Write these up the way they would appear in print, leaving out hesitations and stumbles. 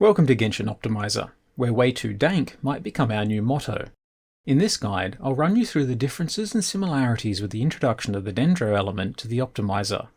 Welcome to Genshin Optimizer, where way too dank might become our new motto. In this guide, I'll run you through the differences and similarities with the introduction of the Dendro element to the Optimizer.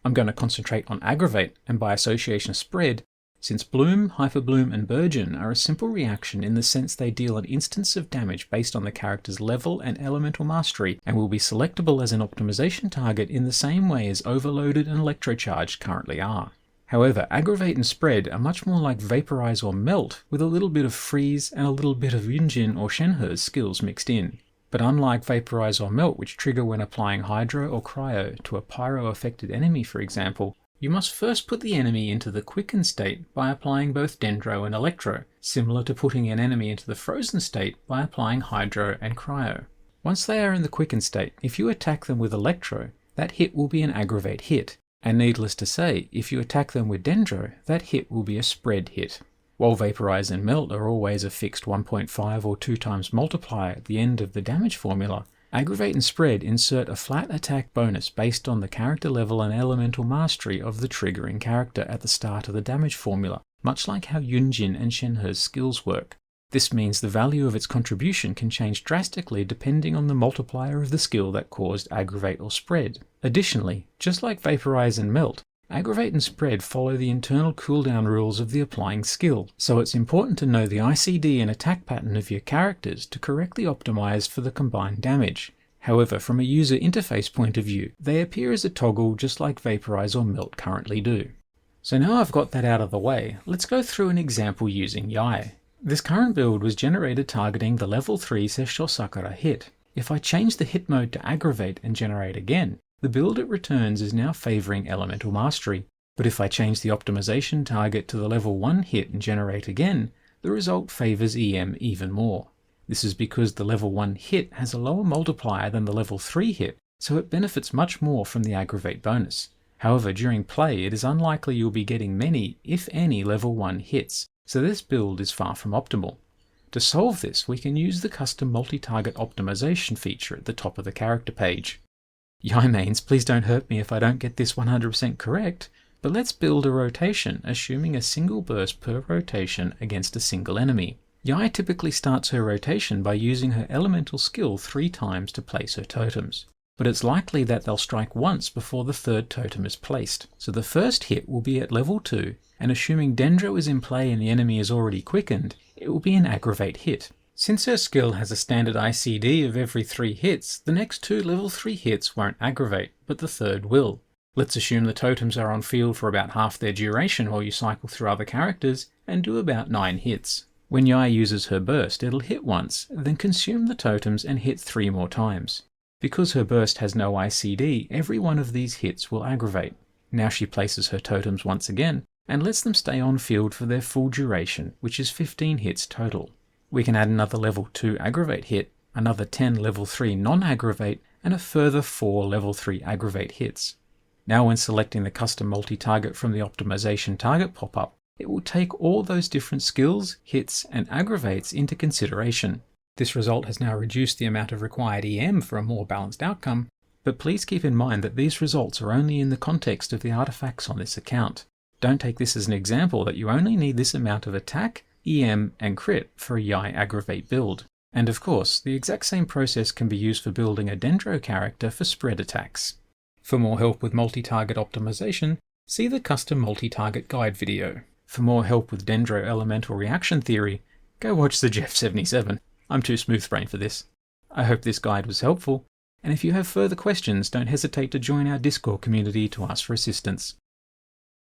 I'm going to concentrate on Aggravate and by association Spread, since Bloom, Hyperbloom and Burgeon are a simple reaction in the sense they deal an instance of damage based on the character's level and elemental mastery and will be selectable as an optimization target in the same way as Overloaded and Electrocharged currently are. However, Aggravate and Spread are much more like Vaporize or Melt, with a little bit of Freeze and a little bit of Yunjin or Shenhe's skills mixed in. But unlike Vaporize or Melt, which trigger when applying Hydro or Cryo to a Pyro-affected enemy for example, you must first put the enemy into the Quicken state by applying both Dendro and Electro, similar to putting an enemy into the Frozen state by applying Hydro and Cryo. Once they are in the Quicken state, if you attack them with Electro, that hit will be an Aggravate hit. And needless to say, if you attack them with Dendro, that hit will be a Spread hit. While Vaporize and Melt are always a fixed 1.5 or 2 times multiplier at the end of the damage formula, Aggravate and Spread insert a flat attack bonus based on the character level and elemental mastery of the triggering character at the start of the damage formula, much like how Yunjin and Shenhe's skills work. This means the value of its contribution can change drastically depending on the multiplier of the skill that caused Aggravate or Spread. Additionally, just like Vaporize and Melt, Aggravate and Spread follow the internal cooldown rules of the applying skill, so it's important to know the ICD and attack pattern of your characters to correctly optimize for the combined damage. However, from a user interface point of view, they appear as a toggle just like Vaporize or Melt currently do. So now I've got that out of the way, let's go through an example using Yai. This current build was generated targeting the level 3 Sessho Sakura hit. If I change the hit mode to Aggravate and generate again, the build it returns is now favouring Elemental Mastery. But if I change the optimization target to the level 1 hit and generate again, the result favours EM even more. This is because the level 1 hit has a lower multiplier than the level 3 hit, so it benefits much more from the Aggravate bonus. However, during play it is unlikely you'll be getting many, if any, level 1 hits, so this build is far from optimal. To solve this, we can use the custom multi-target optimization feature at the top of the character page. Yai mains, please don't hurt me if I don't get this 100% correct, but let's build a rotation assuming a single burst per rotation against a single enemy. Yai typically starts her rotation by using her elemental skill 3 times to place her totems, but it's likely that they'll strike once before the third totem is placed, so the first hit will be at level 2, and assuming Dendro is in play and the enemy is already quickened, it will be an Aggravate hit. Since her skill has a standard ICD of every 3 hits, the next 2 level 3 hits won't aggravate, but the third will. Let's assume the totems are on field for about half their duration while you cycle through other characters, and do about 9 hits. When Yai uses her burst, it'll hit once, then consume the totems and hit 3 more times. Because her burst has no ICD, every one of these hits will aggravate. Now she places her totems once again, and lets them stay on field for their full duration, which is 15 hits total. We can add another level 2 Aggravate hit, another 10 level 3 non-aggravate, and a further 4 level 3 Aggravate hits. Now when selecting the custom multi-target from the optimization target pop-up, it will take all those different skills, hits, and aggravates into consideration. This result has now reduced the amount of required EM for a more balanced outcome, but please keep in mind that these results are only in the context of the artifacts on this account. Don't take this as an example that you only need this amount of attack, EM, and crit for a Yai Aggravate build. And of course, the exact same process can be used for building a Dendro character for spread attacks. For more help with multi-target optimization, see the custom multi-target guide video. For more help with Dendro elemental reaction theory, go watch the Jeff77. I'm too smooth-brained for this. I hope this guide was helpful, and if you have further questions, don't hesitate to join our Discord community to ask for assistance.